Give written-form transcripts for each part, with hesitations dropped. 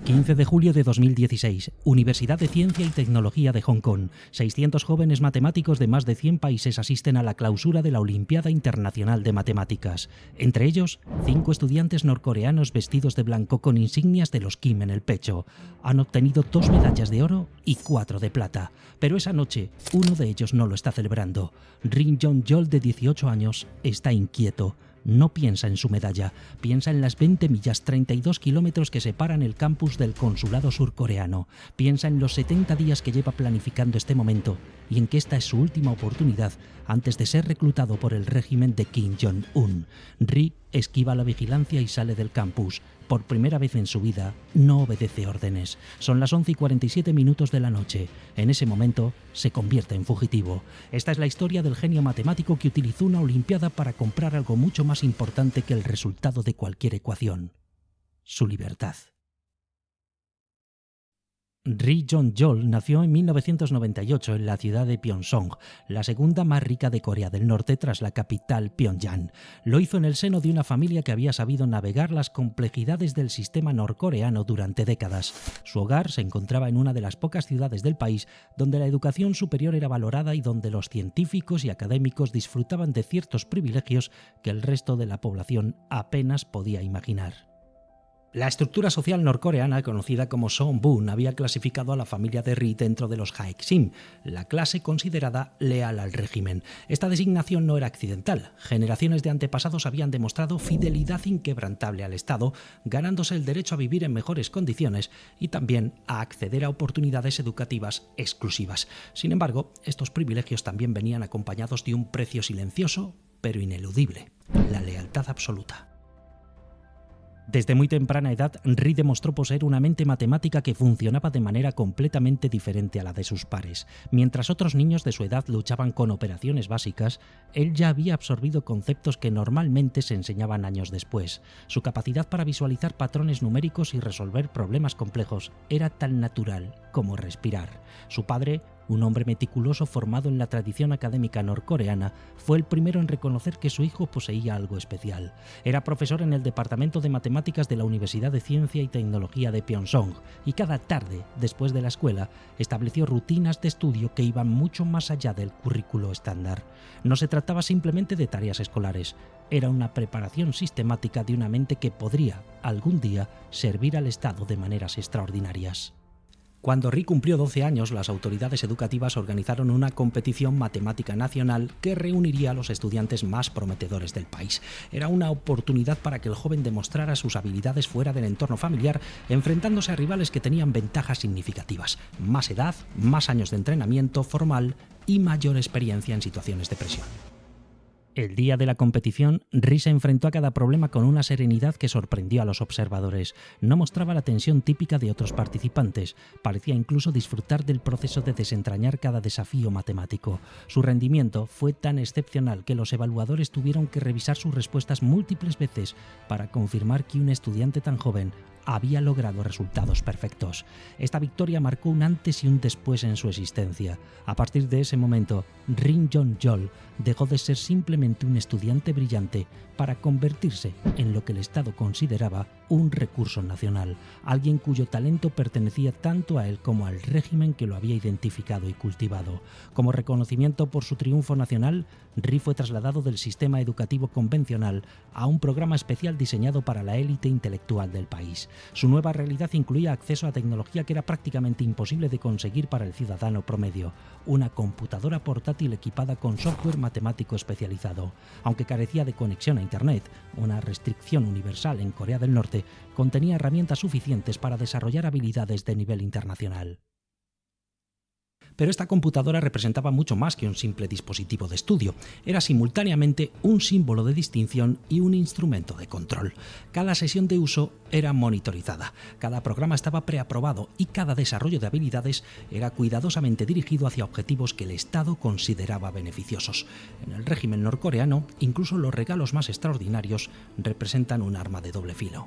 15 de julio de 2016, Universidad de Ciencia y Tecnología de Hong Kong. 600 jóvenes matemáticos de más de 100 países asisten a la clausura de la Olimpiada Internacional de Matemáticas. Entre ellos, 5 estudiantes norcoreanos vestidos de blanco con insignias de los Kim en el pecho. Han obtenido 2 medallas de oro y 4 de plata. Pero esa noche, uno de ellos no lo está celebrando. Ri Jong-jol, de 18 años, está inquieto. No piensa en su medalla, piensa en las 20 millas 32 kilómetros que separan el campus del consulado surcoreano, piensa en los 70 días que lleva planificando este momento y en que esta es su última oportunidad antes de ser reclutado por el régimen de Kim Jong-un. Ri esquiva la vigilancia y sale del campus. Por primera vez en su vida, no obedece órdenes. Son las 11:47 de la noche. En ese momento, se convierte en fugitivo. Esta es la historia del genio matemático que utilizó una olimpiada para comprar algo mucho más importante que el resultado de cualquier ecuación: su libertad. Ri Jong-jol nació en 1998 en la ciudad de Pyeongchang, la segunda más rica de Corea del Norte tras la capital Pyongyang. Lo hizo en el seno de una familia que había sabido navegar las complejidades del sistema norcoreano durante décadas. Su hogar se encontraba en una de las pocas ciudades del país donde la educación superior era valorada y donde los científicos y académicos disfrutaban de ciertos privilegios que el resto de la población apenas podía imaginar. La estructura social norcoreana, conocida como Sonbun, había clasificado a la familia de Ri dentro de los Haeksim, la clase considerada leal al régimen. Esta designación no era accidental. Generaciones de antepasados habían demostrado fidelidad inquebrantable al Estado, ganándose el derecho a vivir en mejores condiciones y también a acceder a oportunidades educativas exclusivas. Sin embargo, estos privilegios también venían acompañados de un precio silencioso, pero ineludible: la lealtad absoluta. Desde muy temprana edad, Ri demostró poseer una mente matemática que funcionaba de manera completamente diferente a la de sus pares. Mientras otros niños de su edad luchaban con operaciones básicas, él ya había absorbido conceptos que normalmente se enseñaban años después. Su capacidad para visualizar patrones numéricos y resolver problemas complejos era tan natural como respirar. Su padre, un hombre meticuloso formado en la tradición académica norcoreana, fue el primero en reconocer que su hijo poseía algo especial. Era profesor en el Departamento de Matemáticas de la Universidad de Ciencia y Tecnología de Pyeongchang y cada tarde, después de la escuela, estableció rutinas de estudio que iban mucho más allá del currículo estándar. No se trataba simplemente de tareas escolares, era una preparación sistemática de una mente que podría, algún día, servir al Estado de maneras extraordinarias. Cuando Ri cumplió 12 años, las autoridades educativas organizaron una competición matemática nacional que reuniría a los estudiantes más prometedores del país. Era una oportunidad para que el joven demostrara sus habilidades fuera del entorno familiar, enfrentándose a rivales que tenían ventajas significativas: más edad, más años de entrenamiento formal y mayor experiencia en situaciones de presión. El día de la competición, Ri se enfrentó a cada problema con una serenidad que sorprendió a los observadores. No mostraba la tensión típica de otros participantes, parecía incluso disfrutar del proceso de desentrañar cada desafío matemático. Su rendimiento fue tan excepcional que los evaluadores tuvieron que revisar sus respuestas múltiples veces para confirmar que un estudiante tan joven había logrado resultados perfectos. Esta victoria marcó un antes y un después en su existencia. A partir de ese momento, Ri Jong-jol dejó de ser simplemente un estudiante brillante para convertirse en lo que el Estado consideraba un recurso nacional, alguien cuyo talento pertenecía tanto a él como al régimen que lo había identificado y cultivado. Como reconocimiento por su triunfo nacional, Ri fue trasladado del sistema educativo convencional a un programa especial diseñado para la élite intelectual del país. Su nueva realidad incluía acceso a tecnología que era prácticamente imposible de conseguir para el ciudadano promedio: una computadora portátil equipada con software matemático especializado. Aunque carecía de conexión a Internet, una restricción universal en Corea del Norte, contenía herramientas suficientes para desarrollar habilidades de nivel internacional. Pero esta computadora representaba mucho más que un simple dispositivo de estudio. Era simultáneamente un símbolo de distinción y un instrumento de control. Cada sesión de uso era monitorizada, cada programa estaba preaprobado y cada desarrollo de habilidades era cuidadosamente dirigido hacia objetivos que el Estado consideraba beneficiosos. En el régimen norcoreano, incluso los regalos más extraordinarios representan un arma de doble filo.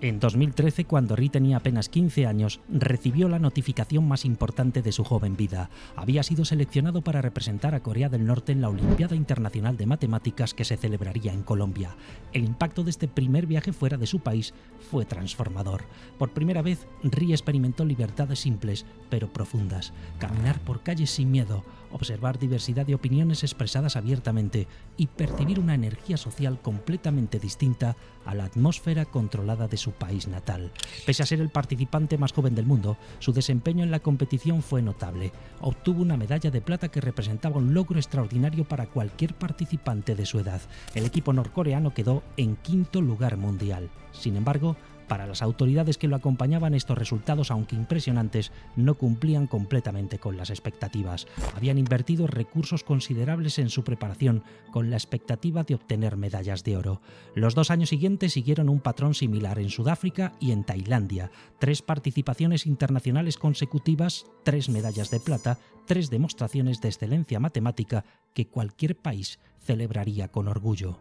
En 2013, cuando Ri tenía apenas 15 años, recibió la notificación más importante de su joven vida. Había sido seleccionado para representar a Corea del Norte en la Olimpiada Internacional de Matemáticas que se celebraría en Colombia. El impacto de este primer viaje fuera de su país fue transformador. Por primera vez, Ri experimentó libertades simples, pero profundas. Caminar por calles sin miedo, observar diversidad de opiniones expresadas abiertamente y percibir una energía social completamente distinta a la atmósfera controlada de su país natal. Pese a ser el participante más joven del mundo, su desempeño en la competición fue notable. Obtuvo una medalla de plata que representaba un logro extraordinario para cualquier participante de su edad. El equipo norcoreano quedó en quinto lugar mundial. Sin embargo, para las autoridades que lo acompañaban, estos resultados, aunque impresionantes, no cumplían completamente con las expectativas. Habían invertido recursos considerables en su preparación con la expectativa de obtener medallas de oro. Los 2 años siguientes siguieron un patrón similar en Sudáfrica y en Tailandia. 3 participaciones internacionales consecutivas, 3 medallas de plata, 3 demostraciones de excelencia matemática que cualquier país celebraría con orgullo.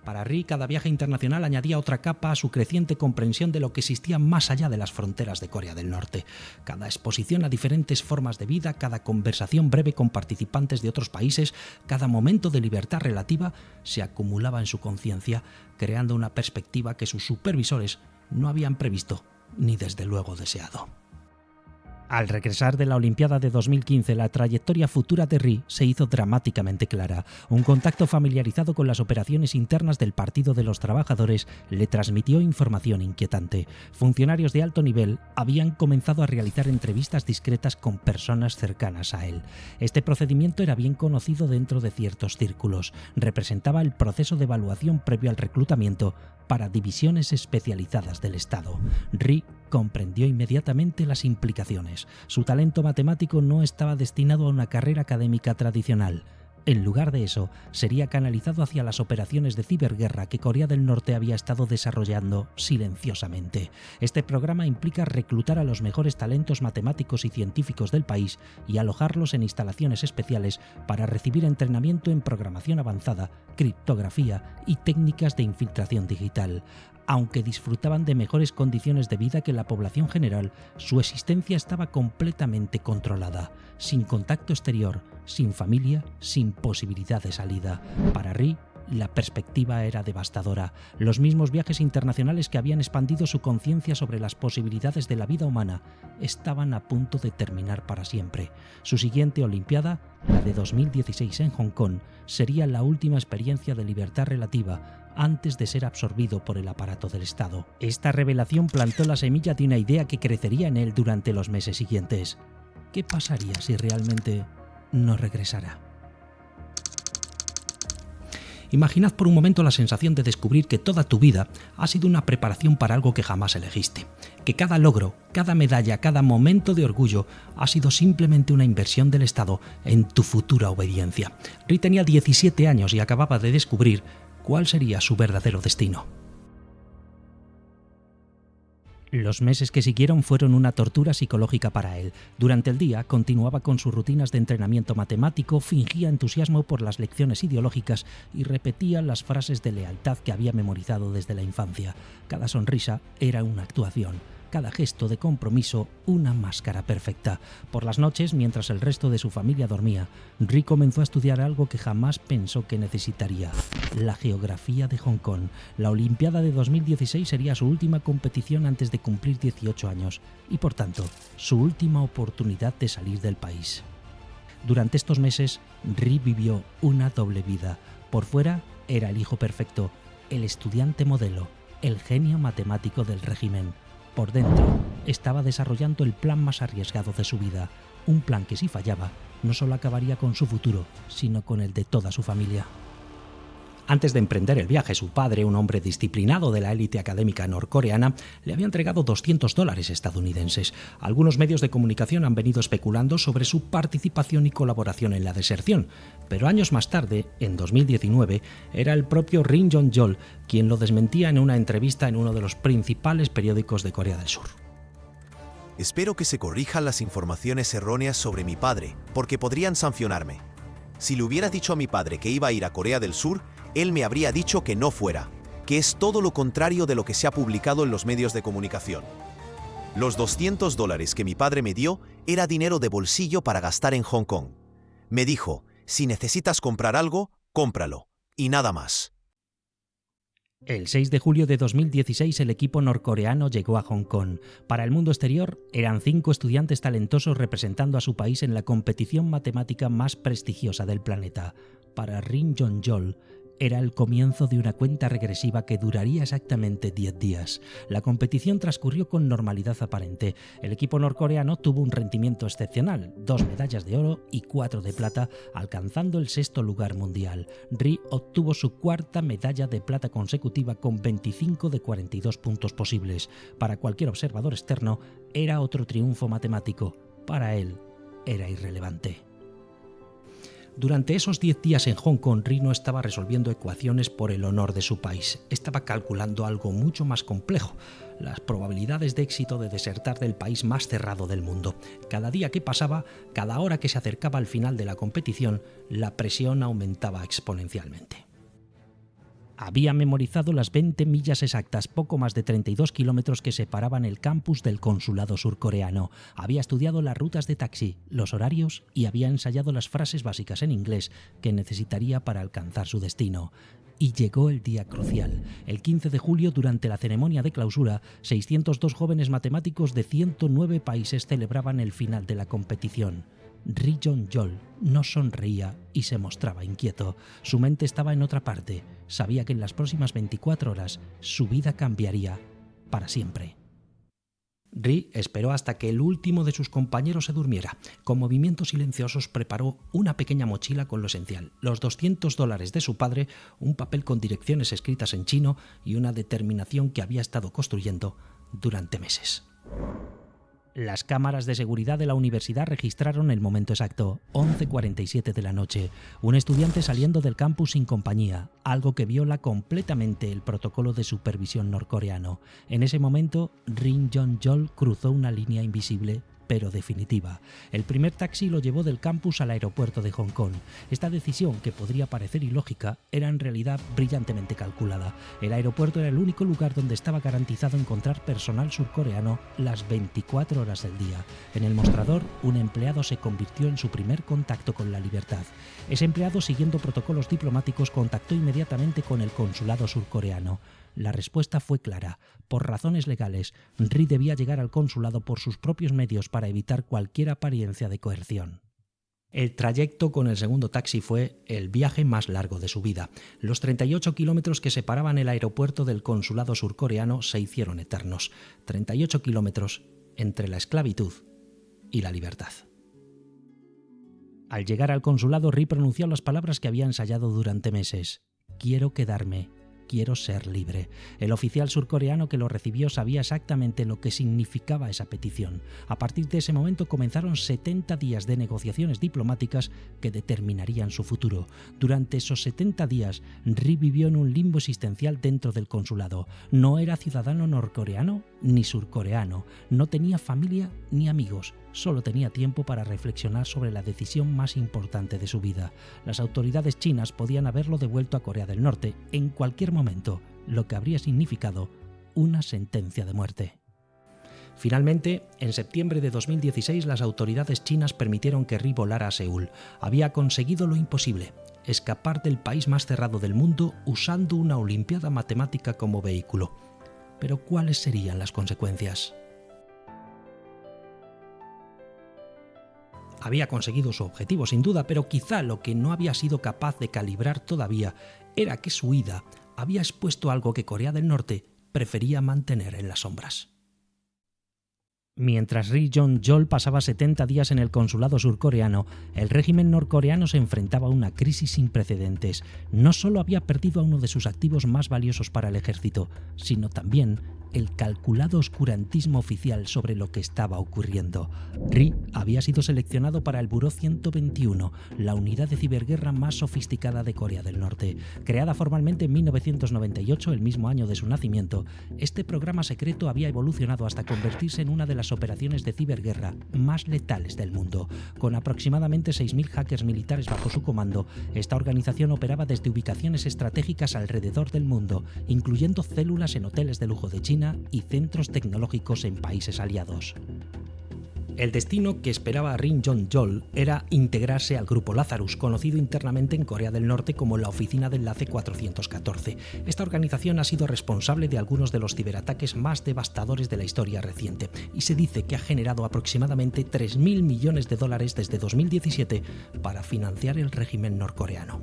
Para Ri, cada viaje internacional añadía otra capa a su creciente comprensión de lo que existía más allá de las fronteras de Corea del Norte. Cada exposición a diferentes formas de vida, cada conversación breve con participantes de otros países, cada momento de libertad relativa se acumulaba en su conciencia, creando una perspectiva que sus supervisores no habían previsto ni desde luego deseado. Al regresar de la Olimpiada de 2015, la trayectoria futura de Ri se hizo dramáticamente clara. Un contacto familiarizado con las operaciones internas del Partido de los Trabajadores le transmitió información inquietante. Funcionarios de alto nivel habían comenzado a realizar entrevistas discretas con personas cercanas a él. Este procedimiento era bien conocido dentro de ciertos círculos. Representaba el proceso de evaluación previo al reclutamiento para divisiones especializadas del Estado. Ri comprendió inmediatamente las implicaciones. Su talento matemático no estaba destinado a una carrera académica tradicional. En lugar de eso, sería canalizado hacia las operaciones de ciberguerra que Corea del Norte había estado desarrollando silenciosamente. Este programa implica reclutar a los mejores talentos matemáticos y científicos del país y alojarlos en instalaciones especiales para recibir entrenamiento en programación avanzada, criptografía y técnicas de infiltración digital. Aunque disfrutaban de mejores condiciones de vida que la población general, su existencia estaba completamente controlada, sin contacto exterior, sin familia, sin posibilidad de salida. Para Ri, la perspectiva era devastadora. Los mismos viajes internacionales que habían expandido su conciencia sobre las posibilidades de la vida humana estaban a punto de terminar para siempre. Su siguiente Olimpiada, la de 2016 en Hong Kong, sería la última experiencia de libertad relativa antes de ser absorbido por el aparato del Estado. Esta revelación plantó la semilla de una idea que crecería en él durante los meses siguientes. ¿Qué pasaría si realmente no regresara? Imaginad por un momento la sensación de descubrir que toda tu vida ha sido una preparación para algo que jamás elegiste, que cada logro, cada medalla, cada momento de orgullo ha sido simplemente una inversión del Estado en tu futura obediencia. Ri tenía 17 años y acababa de descubrir cuál sería su verdadero destino. Los meses que siguieron fueron una tortura psicológica para él. Durante el día continuaba con sus rutinas de entrenamiento matemático, fingía entusiasmo por las lecciones ideológicas y repetía las frases de lealtad que había memorizado desde la infancia. Cada sonrisa era una actuación, cada gesto de compromiso una máscara perfecta. Por las noches, mientras el resto de su familia dormía, Ri comenzó a estudiar algo que jamás pensó que necesitaría: la geografía de Hong Kong. La Olimpiada de 2016 sería su última competición antes de cumplir 18 años y, por tanto, su última oportunidad de salir del país. Durante estos meses, Ri vivió una doble vida. Por fuera, era el hijo perfecto, el estudiante modelo, el genio matemático del régimen. Por dentro, estaba desarrollando el plan más arriesgado de su vida, un plan que si fallaba, no solo acabaría con su futuro, sino con el de toda su familia. Antes de emprender el viaje, su padre, un hombre disciplinado de la élite académica norcoreana, le había entregado $200 estadounidenses. Algunos medios de comunicación han venido especulando sobre su participación y colaboración en la deserción, pero años más tarde, en 2019, era el propio Ri Jong-chol quien lo desmentía en una entrevista en uno de los principales periódicos de Corea del Sur. Espero que se corrijan las informaciones erróneas sobre mi padre, porque podrían sancionarme. Si le hubiera dicho a mi padre que iba a ir a Corea del Sur, él me habría dicho que no fuera. que es todo lo contrario de lo que se ha publicado en los medios de comunicación. Los $200 que mi padre me dio era dinero de bolsillo para gastar en Hong Kong. Me dijo, si necesitas comprar algo, cómpralo, y nada más. El 6 de julio de 2016 el equipo norcoreano llegó a Hong Kong. Para el mundo exterior eran 5 estudiantes talentosos representando a su país en la competición matemática más prestigiosa del planeta. Para Ri Yong-jol era el comienzo de una cuenta regresiva que duraría exactamente 10 días. La competición transcurrió con normalidad aparente. El equipo norcoreano tuvo un rendimiento excepcional, 2 medallas de oro y 4 de plata, alcanzando el 6º lugar mundial. Ri obtuvo su 4ª medalla de plata consecutiva con 25 de 42 puntos posibles. Para cualquier observador externo, era otro triunfo matemático. Para él, era irrelevante. Durante esos 10 días en Hong Kong, Ri no estaba resolviendo ecuaciones por el honor de su país. Estaba calculando algo mucho más complejo: las probabilidades de éxito de desertar del país más cerrado del mundo. Cada día que pasaba, cada hora que se acercaba al final de la competición, la presión aumentaba exponencialmente. Había memorizado las 20 millas exactas, poco más de 32 kilómetros que separaban el campus del consulado surcoreano. Había estudiado las rutas de taxi, los horarios y había ensayado las frases básicas en inglés que necesitaría para alcanzar su destino. Y llegó el día crucial. El 15 de julio, durante la ceremonia de clausura, 602 jóvenes matemáticos de 109 países celebraban el final de la competición. Ri Yong-jol no sonreía y se mostraba inquieto. Su mente estaba en otra parte. Sabía que en las próximas 24 horas su vida cambiaría para siempre. Ri esperó hasta que el último de sus compañeros se durmiera. Con movimientos silenciosos preparó una pequeña mochila con lo esencial: los $200 de su padre, un papel con direcciones escritas en chino y una determinación que había estado construyendo durante meses. Las cámaras de seguridad de la universidad registraron el momento exacto, 11:47 de la noche. Un estudiante saliendo del campus sin compañía, algo que viola completamente el protocolo de supervisión norcoreano. En ese momento, Ri Yong-jol cruzó una línea invisible pero definitiva. El primer taxi lo llevó del campus al aeropuerto de Hong Kong. Esta decisión, que podría parecer ilógica, era en realidad brillantemente calculada. El aeropuerto era el único lugar donde estaba garantizado encontrar personal surcoreano las 24 horas del día. En el mostrador, un empleado se convirtió en su primer contacto con la libertad. Ese empleado, siguiendo protocolos diplomáticos, contactó inmediatamente con el consulado surcoreano. La respuesta fue clara. Por razones legales, Ri debía llegar al consulado por sus propios medios para evitar cualquier apariencia de coerción. El trayecto con el segundo taxi fue el viaje más largo de su vida. Los 38 kilómetros que separaban el aeropuerto del consulado surcoreano se hicieron eternos. 38 kilómetros entre la esclavitud y la libertad. Al llegar al consulado, Ri pronunció las palabras que había ensayado durante meses: «Quiero quedarme. Quiero ser libre». El oficial surcoreano que lo recibió sabía exactamente lo que significaba esa petición. A partir de ese momento comenzaron 70 días de negociaciones diplomáticas que determinarían su futuro. Durante esos 70 días, Ri vivió en un limbo existencial dentro del consulado. No era ciudadano norcoreano ni surcoreano. No tenía familia ni amigos. Solo tenía tiempo para reflexionar sobre la decisión más importante de su vida. Las autoridades chinas podían haberlo devuelto a Corea del Norte en cualquier momento, lo que habría significado una sentencia de muerte. Finalmente, en septiembre de 2016, las autoridades chinas permitieron que Ri volara a Seúl. Había conseguido lo imposible: escapar del país más cerrado del mundo usando una olimpiada matemática como vehículo. Pero ¿cuáles serían las consecuencias? Había conseguido su objetivo sin duda, pero quizá lo que no había sido capaz de calibrar todavía era que su huida había expuesto algo que Corea del Norte prefería mantener en las sombras. Mientras Ri Yong-jol pasaba 70 días en el consulado surcoreano, el régimen norcoreano se enfrentaba a una crisis sin precedentes. No solo había perdido a uno de sus activos más valiosos para el ejército, sino también el calculado oscurantismo oficial sobre lo que estaba ocurriendo. Ri había sido seleccionado para el Buró 121, la unidad de ciberguerra más sofisticada de Corea del Norte. Creada formalmente en 1998, el mismo año de su nacimiento, este programa secreto había evolucionado hasta convertirse en una de las operaciones de ciberguerra más letales del mundo. Con aproximadamente 6.000 hackers militares bajo su comando, esta organización operaba desde ubicaciones estratégicas alrededor del mundo, incluyendo células en hoteles de lujo de China y centros tecnológicos en países aliados. El destino que esperaba a Ri Jong-jol era integrarse al Grupo Lazarus, conocido internamente en Corea del Norte como la Oficina de Enlace 414. Esta organización ha sido responsable de algunos de los ciberataques más devastadores de la historia reciente y se dice que ha generado aproximadamente 3.000 millones de dólares desde 2017 para financiar el régimen norcoreano.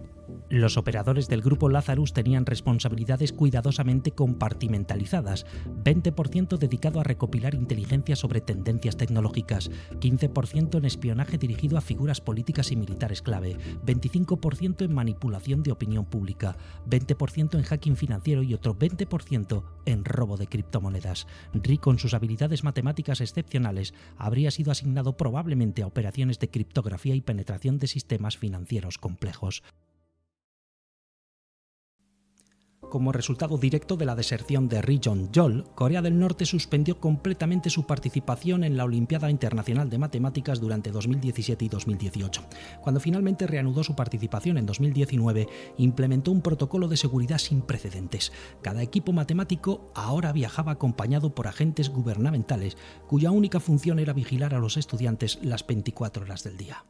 Los operadores del Grupo Lazarus tenían responsabilidades cuidadosamente compartimentalizadas, 20% dedicado a recopilar inteligencia sobre tendencias tecnológicas, 15% en espionaje dirigido a figuras políticas y militares clave, 25% en manipulación de opinión pública, 20% en hacking financiero y otro 20% en robo de criptomonedas. Ri, con sus habilidades matemáticas excepcionales, habría sido asignado probablemente a operaciones de criptografía y penetración de sistemas financieros complejos. Como resultado directo de la deserción de Ri Jong-jol, Corea del Norte suspendió completamente su participación en la Olimpiada Internacional de Matemáticas durante 2017 y 2018. Cuando finalmente reanudó su participación en 2019, implementó un protocolo de seguridad sin precedentes. Cada equipo matemático ahora viajaba acompañado por agentes gubernamentales, cuya única función era vigilar a los estudiantes las 24 horas del día.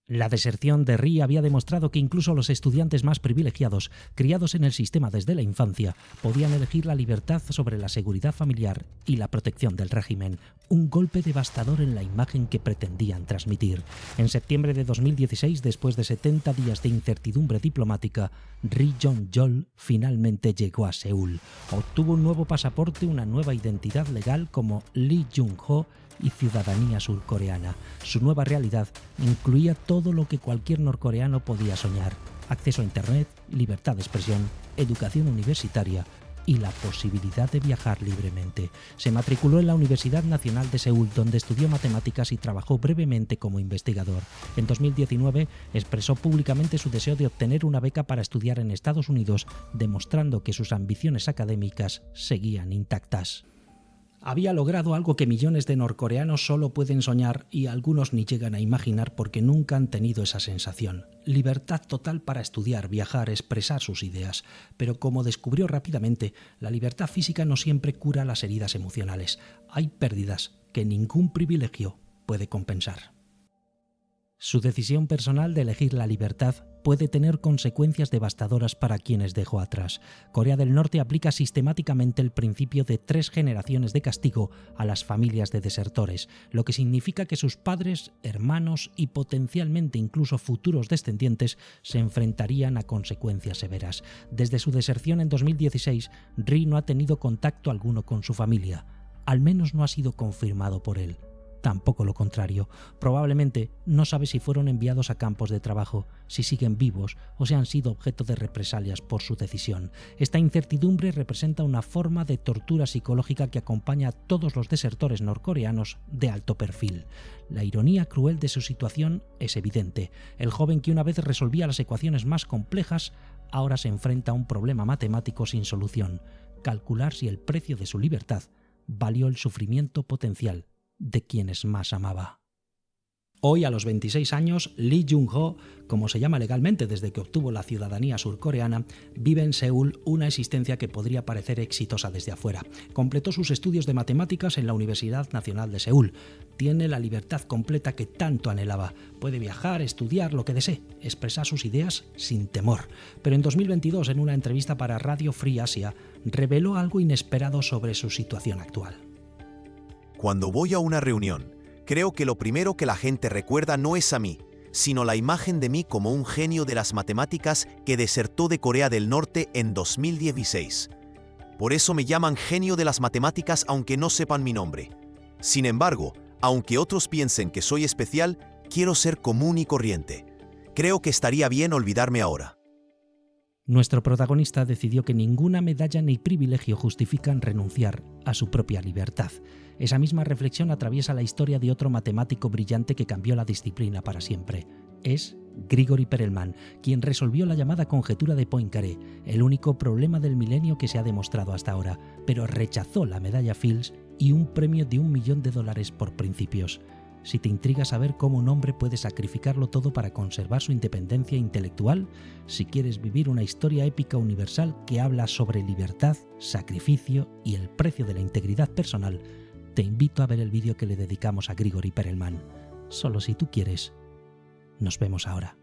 La deserción de Ri había demostrado que incluso los estudiantes más privilegiados, criados en el sistema desde la infancia, podían elegir la libertad sobre la seguridad familiar y la protección del régimen, un golpe devastador en la imagen que pretendían transmitir. En septiembre de 2016, después de 70 días de incertidumbre diplomática, Ri Jong-jol finalmente llegó a Seúl. Obtuvo un nuevo pasaporte, una nueva identidad legal como Lee Jung-ho y ciudadanía surcoreana. Su nueva realidad incluía todo lo que cualquier norcoreano podía soñar: acceso a Internet, libertad de expresión, educación universitaria y la posibilidad de viajar libremente. Se matriculó en la Universidad Nacional de Seúl, donde estudió matemáticas y trabajó brevemente como investigador. En 2019 expresó públicamente su deseo de obtener una beca para estudiar en Estados Unidos, demostrando que sus ambiciones académicas seguían intactas. Había logrado algo que millones de norcoreanos solo pueden soñar y algunos ni llegan a imaginar porque nunca han tenido esa sensación: libertad total para estudiar, viajar, expresar sus ideas. Pero como descubrió rápidamente, la libertad física no siempre cura las heridas emocionales. Hay pérdidas que ningún privilegio puede compensar. Su decisión personal de elegir la libertad puede tener consecuencias devastadoras para quienes dejó atrás. Corea del Norte aplica sistemáticamente el principio de 3 generaciones de castigo a las familias de desertores, lo que significa que sus padres, hermanos y potencialmente incluso futuros descendientes se enfrentarían a consecuencias severas. Desde su deserción en 2016, Ri no ha tenido contacto alguno con su familia. Al menos no ha sido confirmado por él. Tampoco lo contrario. Probablemente no sabe si fueron enviados a campos de trabajo, si siguen vivos o si han sido objeto de represalias por su decisión. Esta incertidumbre representa una forma de tortura psicológica que acompaña a todos los desertores norcoreanos de alto perfil. La ironía cruel de su situación es evidente. El joven que una vez resolvía las ecuaciones más complejas, ahora se enfrenta a un problema matemático sin solución: calcular si el precio de su libertad valió el sufrimiento potencial de quienes más amaba. Hoy, a los 26 años, Lee Jung-ho, como se llama legalmente desde que obtuvo la ciudadanía surcoreana, vive en Seúl una existencia que podría parecer exitosa desde afuera. Completó sus estudios de matemáticas en la Universidad Nacional de Seúl. Tiene la libertad completa que tanto anhelaba. Puede viajar, estudiar, lo que desee, expresar sus ideas sin temor. Pero en 2022, en una entrevista para Radio Free Asia, reveló algo inesperado sobre su situación actual. Cuando voy a una reunión, creo que lo primero que la gente recuerda no es a mí, sino la imagen de mí como un genio de las matemáticas que desertó de Corea del Norte en 2016. Por eso me llaman genio de las matemáticas aunque no sepan mi nombre. Sin embargo, aunque otros piensen que soy especial, quiero ser común y corriente. Creo que estaría bien olvidarme ahora. Nuestro protagonista decidió que ninguna medalla ni privilegio justifican renunciar a su propia libertad. Esa misma reflexión atraviesa la historia de otro matemático brillante que cambió la disciplina para siempre. Es Grigori Perelman, quien resolvió la llamada conjetura de Poincaré, el único problema del milenio que se ha demostrado hasta ahora, pero rechazó la medalla Fields y un premio de $1 millón por principios. Si te intriga saber cómo un hombre puede sacrificarlo todo para conservar su independencia intelectual, si quieres vivir una historia épica universal que habla sobre libertad, sacrificio y el precio de la integridad personal, te invito a ver el vídeo que le dedicamos a Grigori Perelman. Solo si tú quieres. Nos vemos ahora.